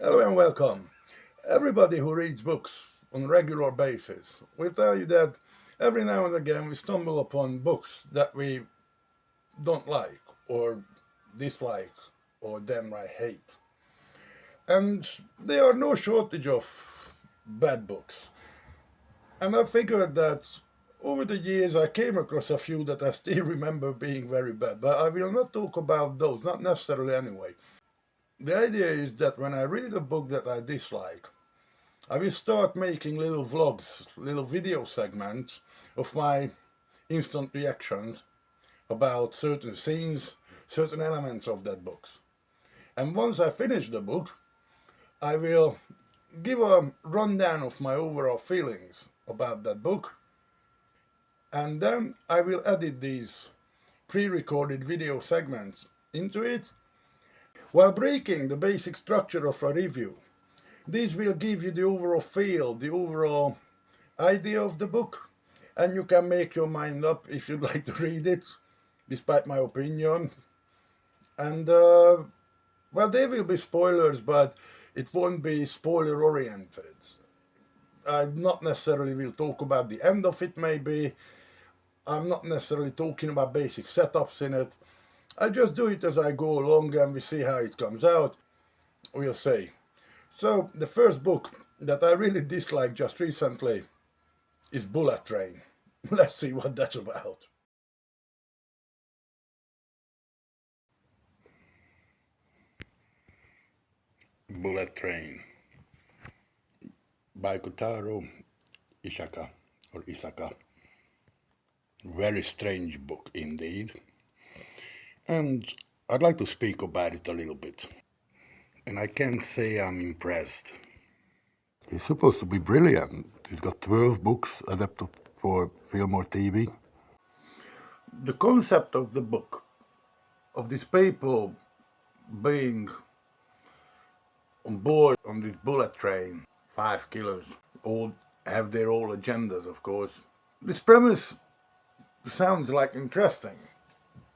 Hello and welcome. Everybody who reads books on a regular basis will tell you that every now and again we stumble upon books that we don't like or dislike or downright hate. And there are no shortage of bad books. And I figured that over the years I came across a few that I still remember being very bad, but I will not talk about those, not necessarily anyway. The idea is that when I read a book that I dislike, I will start making little vlogs, little video segments of my instant reactions about certain scenes, certain elements of that book. And once I finish the book, I will give a rundown of my overall feelings about that book, and then I will edit these pre-recorded video segments into it while breaking the basic structure of a review. These will give you the overall feel, the overall idea of the book, and you can make your mind up if you'd like to read it, despite my opinion. And well, there will be spoilers, but it won't be spoiler oriented. I not necessarily will talk about the end of it, maybe. I'm not necessarily talking about basic setups in it. I just do it as I go along and we see how it comes out. We'll see. So, the first book that I really disliked just recently is Bullet Train. Let's see what that's about. Bullet Train by Kotaro Isaka or Isaka. Very strange book indeed. And I'd like to speak about it a little bit. And I can't say I'm impressed. It's supposed to be brilliant. It's got 12 books adapted for film or TV. The concept of the book, of these people being on board on this bullet train, 5 killers, all have their own agendas, of course. This premise sounds like interesting,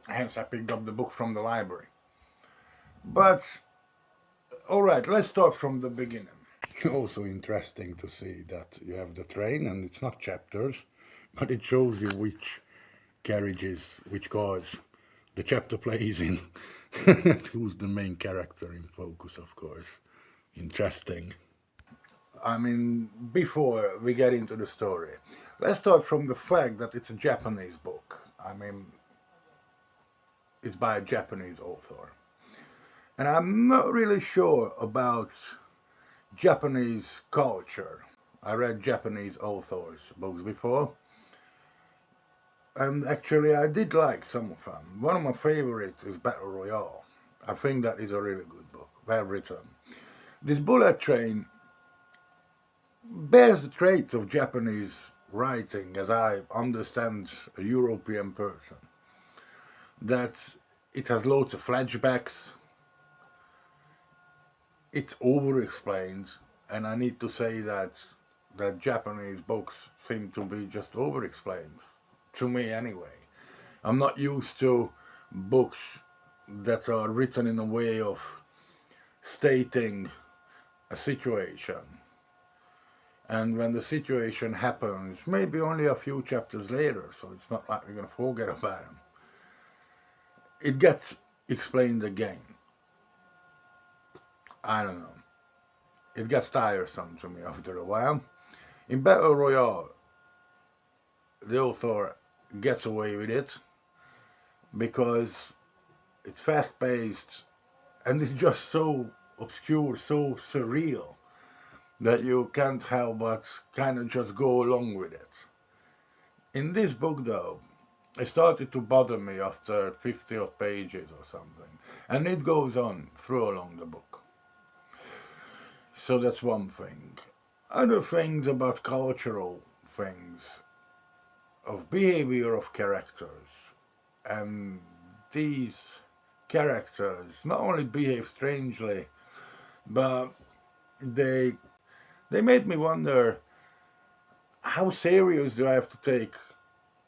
hence I picked up the book from the library. But, alright, let's start from the beginning. Also interesting to see that you have the train and it's not chapters, but it shows you which carriages, which cars the chapter plays in. Who's the main character in focus, of course. Interesting. I mean, before we get into the story, let's start from the fact that it's a Japanese book. I mean, it's by a Japanese author. And I'm not really sure about Japanese culture. I read Japanese authors' books before, and actually I did like some of them. One of my favorites is Battle Royale. I think that is a really good book, well written. This Bullet Train bears the traits of Japanese writing as I understand a European person. That it has loads of flashbacks, it's over-explained, and I need to say that Japanese books seem to be just over-explained, to me anyway. I'm not used to books that are written in a way of stating a situation. And when the situation happens, maybe only a few chapters later, so it's not like we're going to forget about them, it gets explained again. I don't know. It gets tiresome to me after a while. In Battle Royale, the author gets away with it because it's fast paced and it's just so obscure, so surreal that you can't help but kind of just go along with it. In this book, though, it started to bother me after 50 odd pages or something, and it goes on through along the book. So that's one thing. Other things about cultural things, of behavior of characters, and these characters not only behave strangely, but they they made me wonder, how serious do I have to take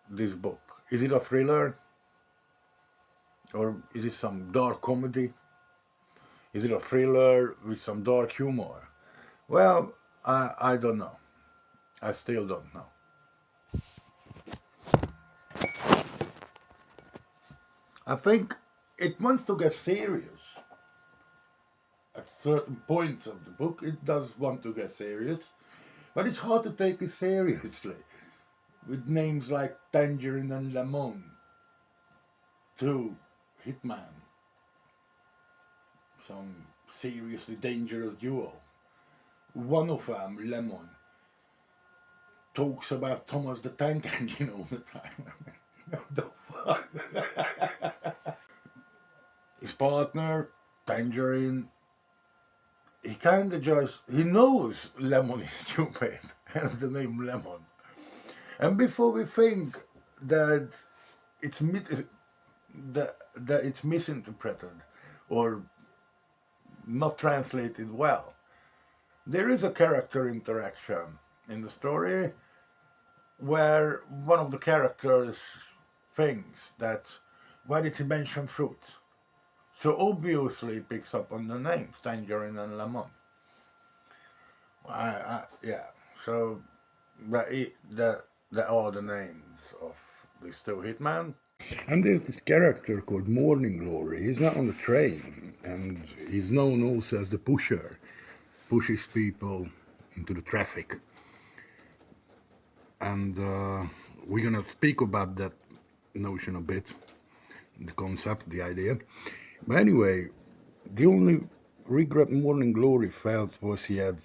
this book? Is it a thriller? Or is it some dark comedy? Is it a thriller with some dark humor? Well, I don't know. I still don't know. I think it wants to get serious. At certain points of the book, it does want to get serious, but it's hard to take it seriously with names like Tangerine and Lemon, two hitman, some seriously dangerous duo. One of them, Lemon, talks about Thomas the Tank Engine all the time. What the fuck? His partner, Tangerine, he kind of just, he knows Lemon is stupid, hence the name Lemon. And before we think that it's that it's misinterpreted or not translated well, there is a character interaction in the story where one of the characters thinks that why did he mention fruit? So obviously he picks up on the names Tangerine and Lemon. Yeah. So that are the names of these two hitmen. And there's this character called Morning Glory. He's not on the train, and he's known also as the pusher. Pushes people into the traffic. And we're gonna speak about that notion a bit, the concept, the idea. But anyway, the only regret Morning Glory felt was he had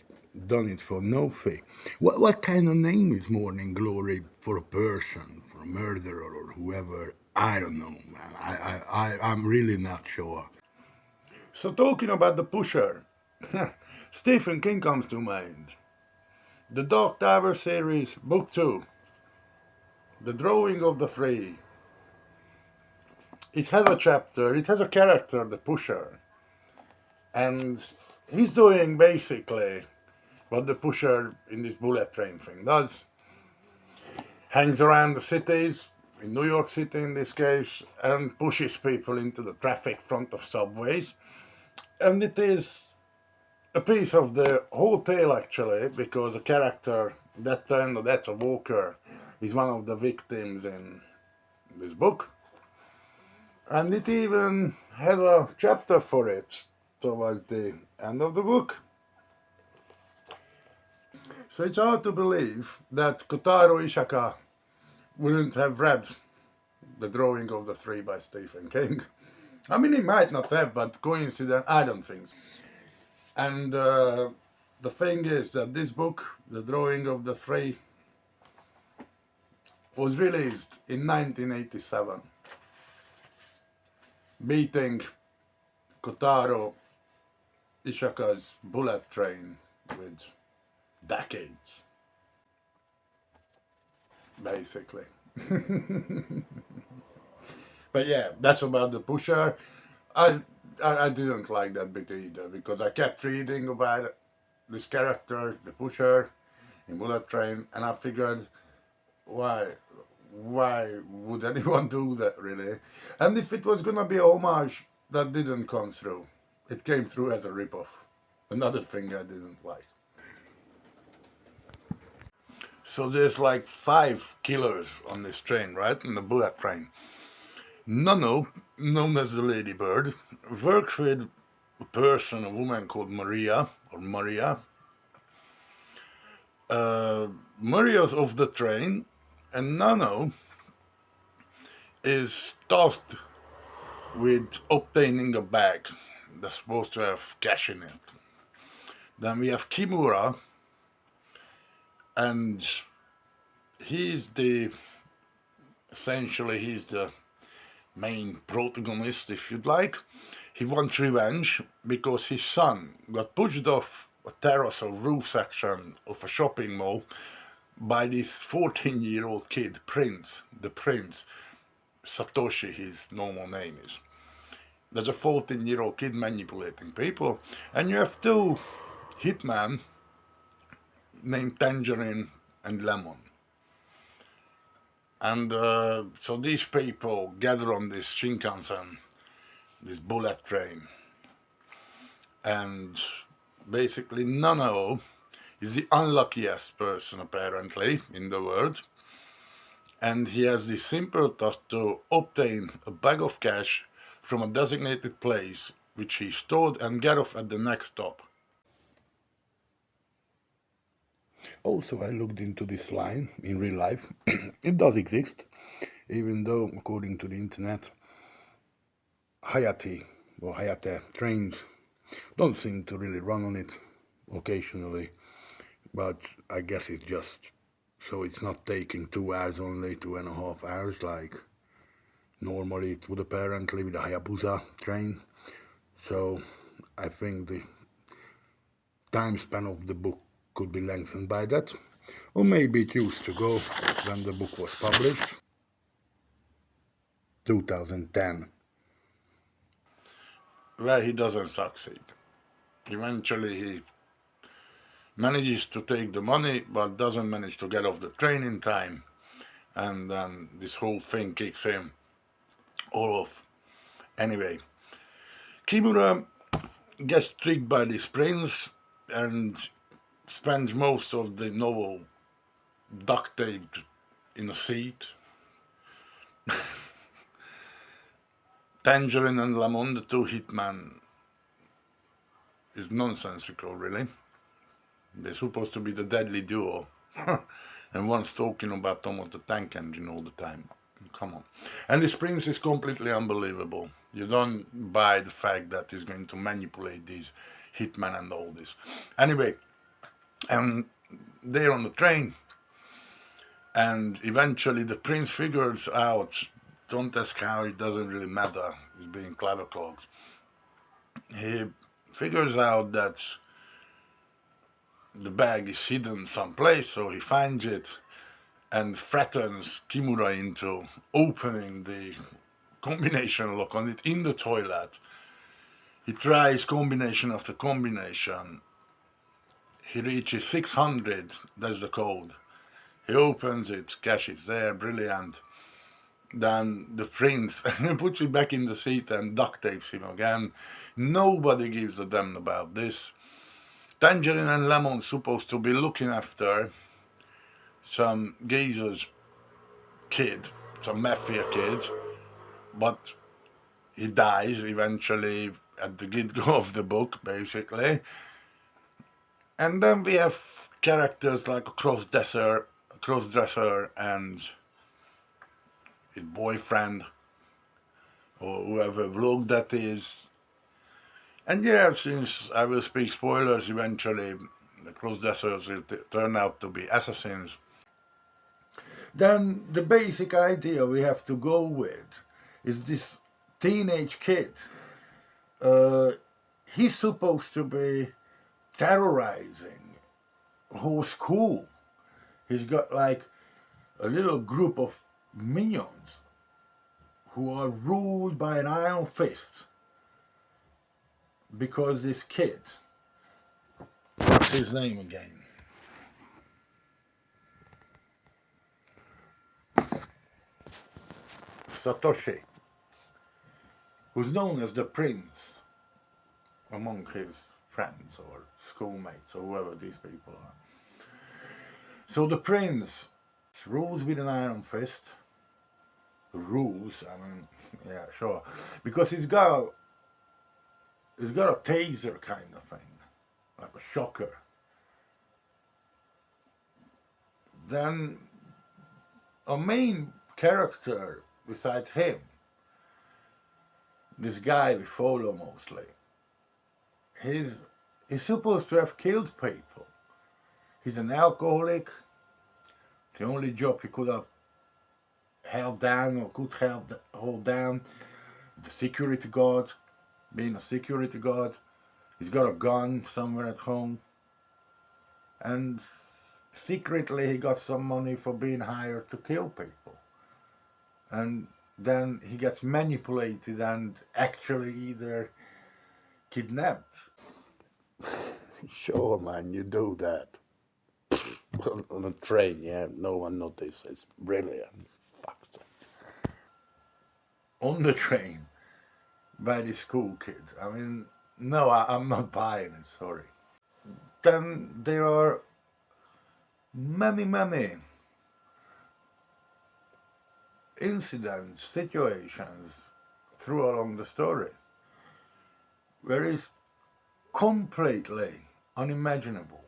done it for no fee. What kind of name is Morning Glory for a person, for a murderer or whoever? I don't know, man. I'm really not sure. So talking about the pusher, Stephen King comes to mind. The Dark Tower series, Book 2, The Drawing of the Three. It has a chapter, it has a character, the pusher. And he's doing basically what the pusher in this bullet train thing does. Hangs around the cities, in New York City in this case, and pushes people into the traffic front of subways. And it is a piece of the whole tale actually, because a character, that's a Walker, is one of the victims in this book. And it even has a chapter for it towards the end of the book. So it's hard to believe that Kotaro Isaka wouldn't have read The Drawing of the Three by Stephen King. I mean, he might not have, but coincidence, I don't think so. And the thing is that this book, The Drawing of the Three, was released in 1987, beating Kotaro Isaka's Bullet Train with decades, basically. But yeah, that's about the pusher. I, I didn't like that bit either because I kept reading about this character, the pusher, in Bullet Train, and I figured, why, why would anyone do that really? And if it was gonna be a homage, that didn't come through. It came through as a ripoff. Another thing I didn't like. So there's like 5 killers on this train, right? In the Bullet Train. Nono, known as the Ladybird, works with a woman called Maria, or Maria. Maria's off the train, and Nano is tasked with obtaining a bag that's supposed to have cash in it. Then we have Kimura, and he's the he's the main protagonist, if you'd like. He wants revenge because his son got pushed off a terrace or roof section of a shopping mall by this 14-year-old kid, the Prince, Satoshi, his normal name is. There's a 14-year-old kid manipulating people, and you have two hitmen named Tangerine and Lemon. And so these people gather on this Shinkansen, this bullet train, And basically, Nanao is the unluckiest person apparently in the world, and he has the simple task to obtain a bag of cash from a designated place, which he stored and get off at the next stop. Also, I looked into this line in real life. It does exist, even though, according to the internet, Hayate or Hayate trains don't seem to really run on it occasionally, but I guess it's just so it's not taking 2 hours only, 2.5 hours like normally it would apparently with a Hayabusa train. So I think the time span of the book could be lengthened by that. Or maybe it used to go when the book was published, 2010. Where he doesn't succeed. Eventually he manages to take the money but doesn't manage to get off the train in time, and then this whole thing kicks him all off. Anyway, Kimura gets tricked by this prince and spends most of the novel duct taped in a seat. Tangerine and Lemon, the two hitmen, is nonsensical, really. They're supposed to be the deadly duo. And one's talking about Thomas the Tank Engine all the time. Come on. And this prince is completely unbelievable. You don't buy the fact that he's going to manipulate these hitmen and all this. Anyway, and they're on the train, and eventually the prince figures out, don't ask how, it doesn't really matter, he's being clever clogs. He figures out that the bag is hidden someplace, so he finds it and threatens Kimura into opening the combination lock on it in the toilet. He tries combination after combination. He reaches 600, that's the code. He opens it, cash is there, brilliant. Then the prince puts him back in the seat and duct tapes him again. Nobody gives a damn about this. Tangerine and Lemon's supposed to be looking after some geezer's kid, some mafia kid, but he dies eventually at the get-go of the book, basically. And then we have characters like a cross-dresser and his boyfriend, or whoever rogue that is. And yeah, since I will speak spoilers, eventually the cross-dressers will turn out to be assassins. Then the basic idea we have to go with is this teenage kid. He's supposed to be terrorizing whole school. He's got like a little group of minions who are ruled by an iron fist because this kid, what's his name again? Satoshi, who's known as the prince among his friends or schoolmates or whoever these people are. So the prince rules with an iron fist. Rules, I mean, yeah, sure, because he's got a taser kind of thing, like a shocker. Then a main character besides him, this guy we follow mostly, he's supposed to have killed people. He's an alcoholic. The only job he could have held down or could hold down, the security guard, being a security guard. He's got a gun somewhere at home. And secretly he got some money for being hired to kill people. And then he gets manipulated and actually either kidnapped. Sure, man, you do that. On a train, yeah, no one notices. Brilliant. Fuck. On the train by the school kids. I mean, No, I'm not buying it, sorry. Then there are many incidents, situations through along the story where it's completely unimaginable.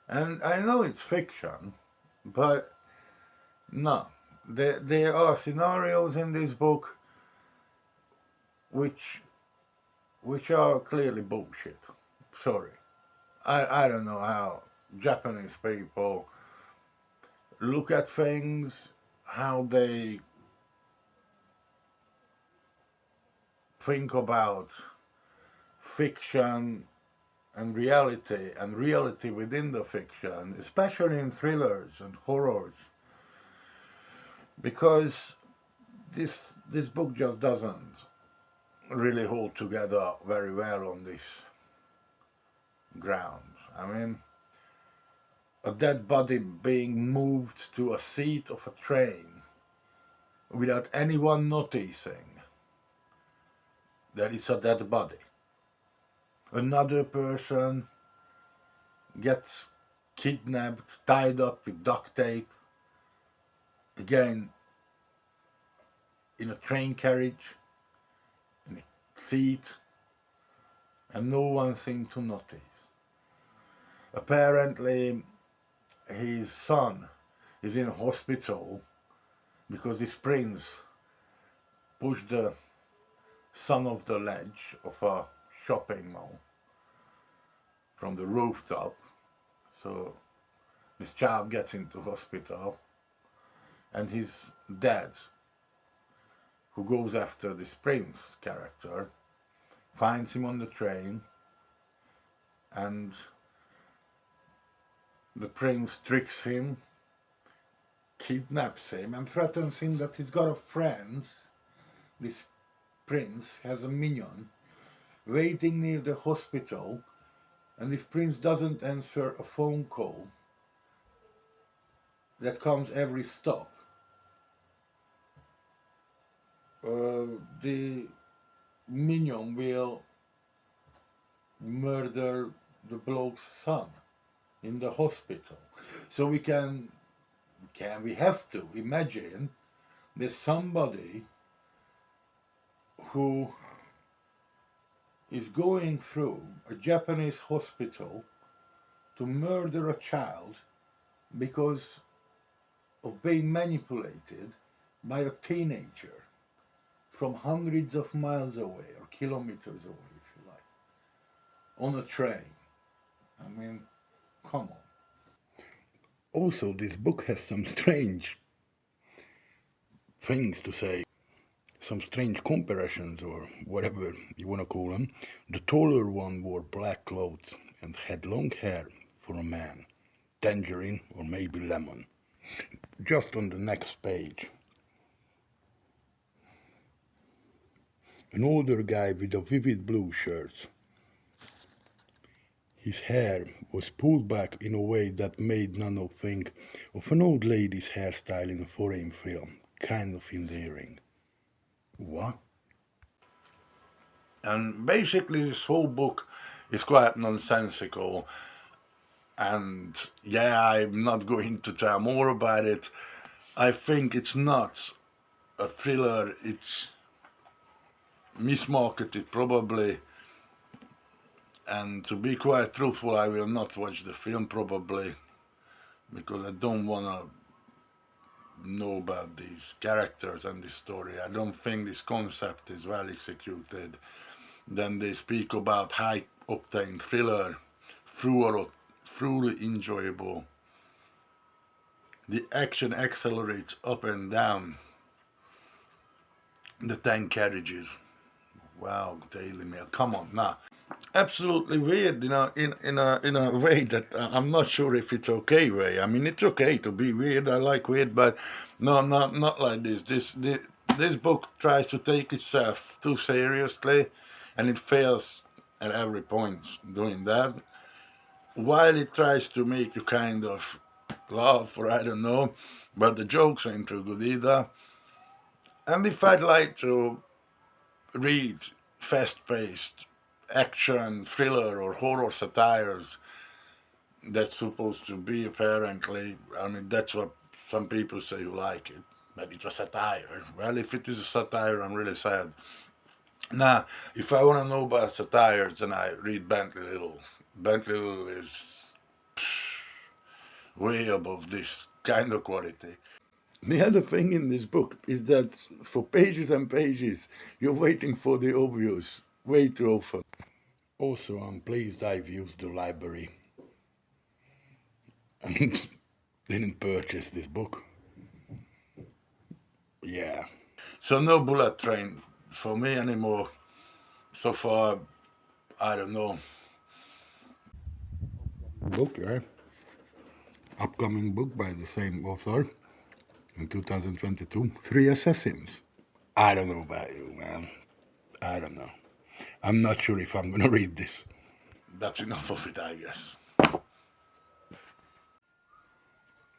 And I know it's fiction, but no. There are scenarios in this book which which are clearly bullshit. Sorry. I don't know how Japanese people look at things, how they think about fiction and reality within the fiction, especially in thrillers and horrors, because this book just doesn't really hold together very well on this ground. I mean, a dead body being moved to a seat of a train without anyone noticing that it's a dead body. Another person gets kidnapped, tied up with duct tape, again in a train carriage, in a seat, and no one seemed to notice. Apparently, his son is in hospital because his prince pushed the son off the ledge of a shopping mall from the rooftop. So this child gets into hospital, and his dad, who goes after this prince character, finds him on the train, and the prince tricks him, kidnaps him, and threatens him that he's got a friend. This prince has a minion waiting near the hospital, and if prince doesn't answer a phone call that comes every stop, the minion will murder the bloke's son in the hospital. So we have to imagine there's somebody who is going through a Japanese hospital to murder a child because of being manipulated by a teenager from hundreds of miles away or kilometers away, if you like, on a train. I mean, come on. Also, this book has some strange things to say, some strange comparisons, or whatever you want to call them. The taller one wore black clothes and had long hair for a man, tangerine or maybe lemon. Just on the next page, an older guy with a vivid blue shirt. His hair was pulled back in a way that made Nano think of an old lady's hairstyle in a foreign film, kind of endearing. What? And basically, this whole book is quite nonsensical. And yeah, I'm not going to tell more about it. I think it's not a thriller, it's mismarketed probably. And to be quite truthful, I will not watch the film probably because I don't want to know about these characters and this story. I don't think this concept is well executed. Then they speak about high octane thriller, truly enjoyable. The action accelerates up and down the tank carriages. Wow, Daily Mail. Come on, nah. Absolutely weird, in a way that I'm not sure if it's okay way. I mean, it's okay to be weird. I like weird, but no, not like this. This book tries to take itself too seriously, and it fails at every point doing that. While it tries to make you kind of laugh, or I don't know, but the jokes ain't too good either. And if I'd like to read fast-paced action thriller or horror satires that's supposed to be, apparently. I mean, that's what some people say who like it. But it's a satire. Well, if it is a satire, I'm really sad. Now, if I want to know about satires, then I read Bentley Little. Bentley Little is way above this kind of quality. The other thing in this book is that for pages and pages, you're waiting for the obvious way too often. Also, I'm pleased I've used the library and didn't purchase this book. Yeah. So no bullet train for me anymore. So far, I don't know. Book, yeah. Upcoming book by the same author in 2022. Three Assassins. I don't know about you, man. I don't know. I'm not sure if I'm gonna read this. That's enough of it, I guess.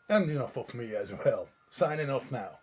And enough of me as well. Signing off now.